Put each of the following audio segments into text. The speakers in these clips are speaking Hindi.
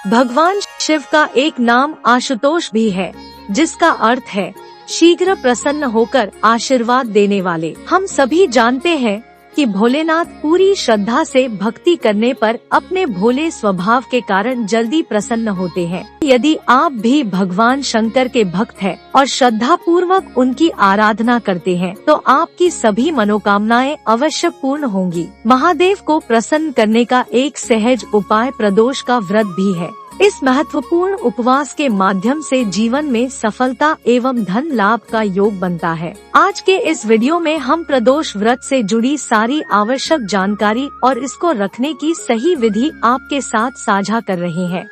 भगवान शिव का एक नाम आशुतोष भी है, जिसका अर्थ है शीघ्र प्रसन्न होकर आशीर्वाद देने वाले। हम सभी जानते हैं कि भोलेनाथ पूरी श्रद्धा से भक्ति करने पर अपने भोले स्वभाव के कारण जल्दी प्रसन्न होते हैं। यदि आप भी भगवान शंकर के भक्त हैं और श्रद्धा पूर्वक उनकी आराधना करते हैं, तो आपकी सभी मनोकामनाएं अवश्य पूर्ण होंगी। महादेव को प्रसन्न करने का एक सहज उपाय प्रदोष का व्रत भी है। इस महत्वपूर्ण उपवास के माध्यम से जीवन में सफलता एवं धन लाभ का योग बनता है। आज के इस वीडियो में हम प्रदोष व्रत से जुड़ी सारी आवश्यक जानकारी और इसको रखने की सही विधि आपके साथ साझा कर रहे हैं।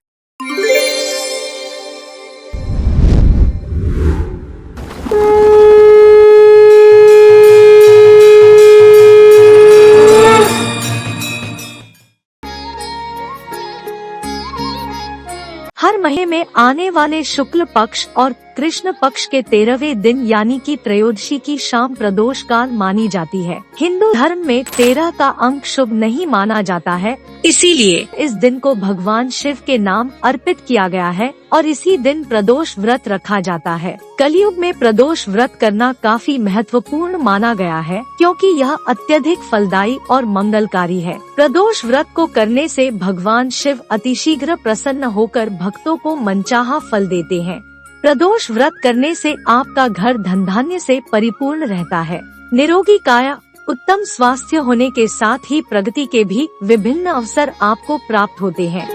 हर महीने में आने वाले शुक्ल पक्ष और कृष्ण पक्ष के 13वें दिन यानी कि त्रयोदशी की शाम प्रदोष काल मानी जाती है। हिंदू धर्म में 13 का अंक शुभ नहीं माना जाता है, इसीलिए इस दिन को भगवान शिव के नाम अर्पित किया गया है और इसी दिन प्रदोष व्रत रखा जाता है। कलयुग में प्रदोष व्रत करना काफी महत्वपूर्ण माना गया है, क्योंकि यह अत्यधिक फलदायी और मंगलकारी है। प्रदोष व्रत को करने से भगवान शिव अतिशीघ्र प्रसन्न होकर भक्तों को मनचाहा फल देते हैं। प्रदोष व्रत करने से आपका घर धन धान्य से परिपूर्ण रहता है। निरोगी काया, उत्तम स्वास्थ्य होने के साथ ही प्रगति के भी विभिन्न अवसर आपको प्राप्त होते हैं।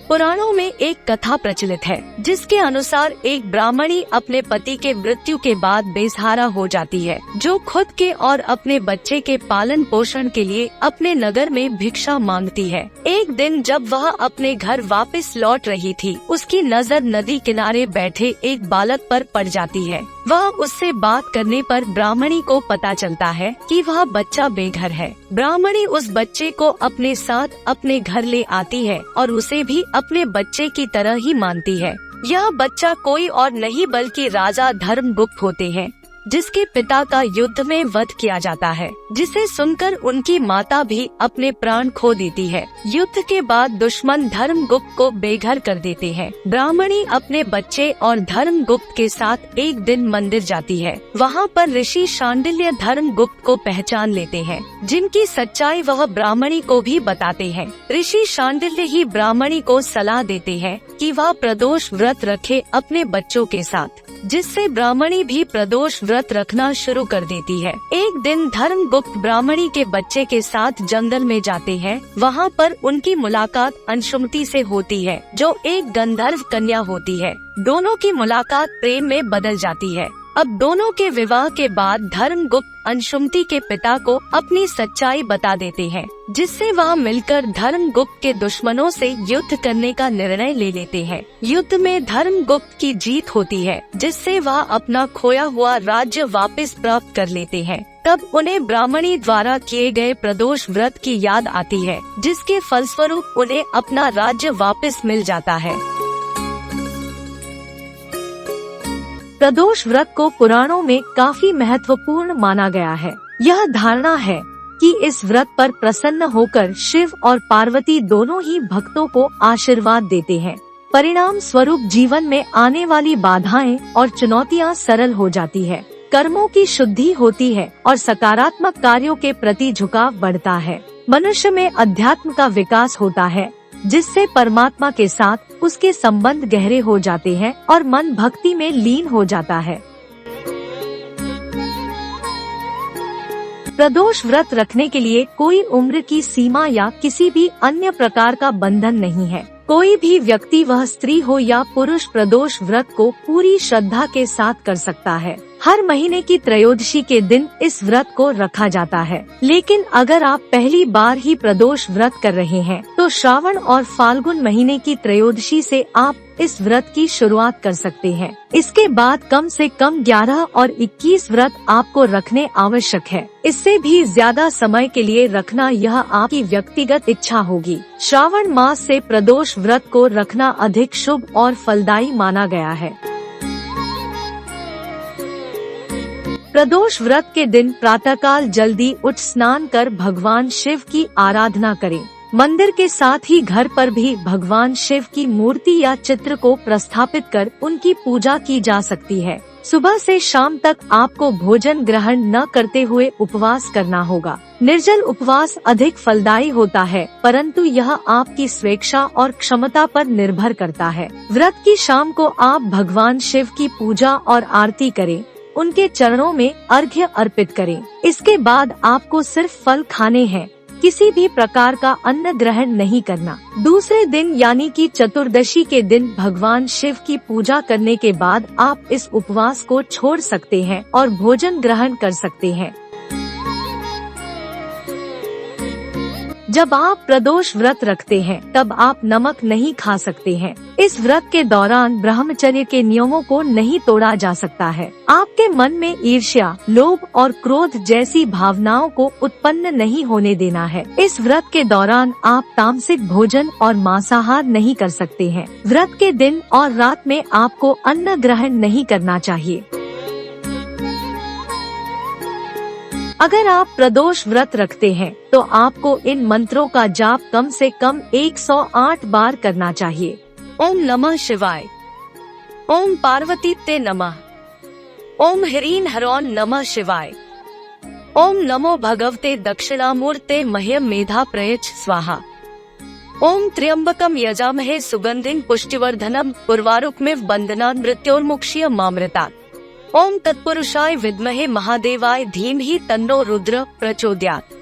पुराणों में एक कथा प्रचलित है, जिसके अनुसार एक ब्राह्मणी अपने पति के मृत्यु के बाद बेसहारा हो जाती है, जो खुद के और अपने बच्चे के पालन पोषण के लिए अपने नगर में भिक्षा मांगती है। एक दिन जब वह अपने घर वापस लौट रही थी, उसकी नजर नदी किनारे बैठे एक बालक पर पड़ जाती है। वह उससे बात करने पर ब्राह्मणी को पता चलता है कि वह बच्चा बेघर है। ब्राह्मणी उस बच्चे को अपने साथ अपने घर ले आती है और उसे भी अपने बच्चे की तरह ही मानती है। यह बच्चा कोई और नहीं बल्कि राजा धर्मगुप्त होते हैं, जिसके पिता का युद्ध में वध किया जाता है, जिसे सुनकर उनकी माता भी अपने प्राण खो देती है। युद्ध के बाद दुश्मन धर्मगुप्त को बेघर कर देते हैं। ब्राह्मणी अपने बच्चे और धर्मगुप्त के साथ एक दिन मंदिर जाती है। वहाँ पर ऋषि शांडिल्य धर्मगुप्त को पहचान लेते हैं, जिनकी सच्चाई वह ब्राह्मणी को भी बताते हैं। ऋषि शांडिल्य ही ब्राह्मणी को सलाह देते हैं कि वह प्रदोष व्रत रखे अपने बच्चों के साथ, जिससे ब्राह्मणी भी प्रदोष व्रत रखना शुरू कर देती है। एक दिन धर्मगुप्त ब्राह्मणी के बच्चे के साथ जंगल में जाते हैं। वहाँ पर उनकी मुलाकात अंशुमति से होती है, जो एक गंधर्व कन्या होती है। दोनों की मुलाकात प्रेम में बदल जाती है। अब दोनों के विवाह के बाद धर्मगुप्त अंशुमति के पिता को अपनी सच्चाई बता देते हैं, जिससे वह मिलकर धर्मगुप्त के दुश्मनों से युद्ध करने का निर्णय ले लेते हैं। युद्ध में धर्मगुप्त की जीत होती है, जिससे वह अपना खोया हुआ राज्य वापस प्राप्त कर लेते हैं। तब उन्हें ब्राह्मणी द्वारा किए गए प्रदोष व्रत की याद आती है, जिसके फलस्वरूप उन्हें अपना राज्य वापस मिल जाता है। प्रदोष व्रत को पुराणों में काफी महत्वपूर्ण माना गया है। यह धारणा है कि इस व्रत पर प्रसन्न होकर शिव और पार्वती दोनों ही भक्तों को आशीर्वाद देते हैं। परिणाम स्वरूप जीवन में आने वाली बाधाएं और चुनौतियां सरल हो जाती है। कर्मों की शुद्धि होती है और सकारात्मक कार्यों के प्रति झुकाव बढ़ता है। मनुष्य में अध्यात्म का विकास होता है, जिससे परमात्मा के साथ उसके संबंध गहरे हो जाते हैं और मन भक्ति में लीन हो जाता है। प्रदोष व्रत रखने के लिए कोई उम्र की सीमा या किसी भी अन्य प्रकार का बंधन नहीं है। कोई भी व्यक्ति, वह स्त्री हो या पुरुष, प्रदोष व्रत को पूरी श्रद्धा के साथ कर सकता है। हर महीने की त्रयोदशी के दिन इस व्रत को रखा जाता है। लेकिन अगर आप पहली बार ही प्रदोष व्रत कर रहे हैं, तो श्रावण और फाल्गुन महीने की त्रयोदशी से आप इस व्रत की शुरुआत कर सकते हैं। इसके बाद कम से कम 11 और 21 व्रत आपको रखने आवश्यक है। इससे भी ज्यादा समय के लिए रखना यह आपकी व्यक्तिगत इच्छा होगी। श्रावण मास से प्रदोष व्रत को रखना अधिक शुभ और फलदायी माना गया है। प्रदोष व्रत के दिन प्रातःकाल जल्दी उठ स्नान कर भगवान शिव की आराधना करें। मंदिर के साथ ही घर पर भी भगवान शिव की मूर्ति या चित्र को प्रस्थापित कर उनकी पूजा की जा सकती है। सुबह से शाम तक आपको भोजन ग्रहण न करते हुए उपवास करना होगा। निर्जल उपवास अधिक फलदायी होता है, परंतु यह आपकी स्वेच्छा और क्षमता पर निर्भर करता है। व्रत की शाम को आप भगवान शिव की पूजा और आरती करें, उनके चरणों में अर्घ्य अर्पित करें। इसके बाद आपको सिर्फ फल खाने हैं, किसी भी प्रकार का अन्न ग्रहण नहीं करना। दूसरे दिन यानी कि चतुर्दशी के दिन भगवान शिव की पूजा करने के बाद आप इस उपवास को छोड़ सकते हैं और भोजन ग्रहण कर सकते हैं। जब आप प्रदोष व्रत रखते हैं तब आप नमक नहीं खा सकते हैं। इस व्रत के दौरान ब्रह्मचर्य के नियमों को नहीं तोड़ा जा सकता है। आपके मन में ईर्ष्या, लोभ और क्रोध जैसी भावनाओं को उत्पन्न नहीं होने देना है। इस व्रत के दौरान आप तामसिक भोजन और मांसाहार नहीं कर सकते हैं। व्रत के दिन और रात में आपको अन्न ग्रहण नहीं करना चाहिए। अगर आप प्रदोष व्रत रखते हैं तो आपको इन मंत्रों का जाप कम से कम 108 बार करना चाहिए। ओम नमः शिवाय, ओम पार्वती ते नमः, ओम ह्रीं ह्रौं नमः शिवाय, ओम नमो भगवते दक्षिणामूर्ते मह्यं मेधा प्रयच्छ स्वाहा, ओम त्र्यंबकम यजामहे सुगंधिं पुष्टिवर्धनम उर्वारुकमिव बंधनान् मृत्योर्मुक्षीयमामृतात्, ओम तत्पुरुषाय विद्महे महादेवाय धीमहि तन्नो रुद्र प्रचोदयात्।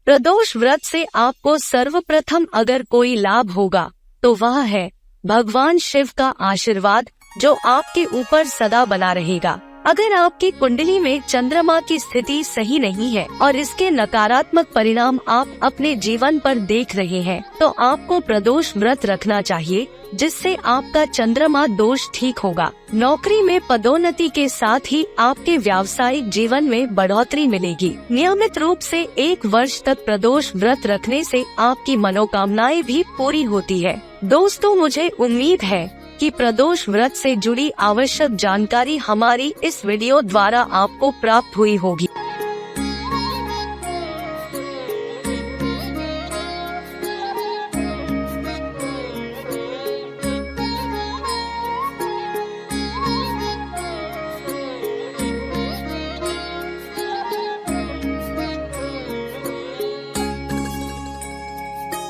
प्रदोष व्रत से आपको सर्वप्रथम अगर कोई लाभ होगा तो वह है भगवान शिव का आशीर्वाद, जो आपके ऊपर सदा बना रहेगा। अगर आपकी कुंडली में चंद्रमा की स्थिति सही नहीं है और इसके नकारात्मक परिणाम आप अपने जीवन पर देख रहे हैं, तो आपको प्रदोष व्रत रखना चाहिए, जिससे आपका चंद्रमा दोष ठीक होगा। नौकरी में पदोन्नति के साथ ही आपके व्यावसायिक जीवन में बढ़ोतरी मिलेगी। नियमित रूप से 1 वर्ष तक प्रदोष व्रत रखने से आपकी मनोकामनाएं भी पूरी होती है। दोस्तों, मुझे उम्मीद है कि प्रदोष व्रत से जुड़ी आवश्यक जानकारी हमारी इस वीडियो द्वारा आपको प्राप्त हुई होगी।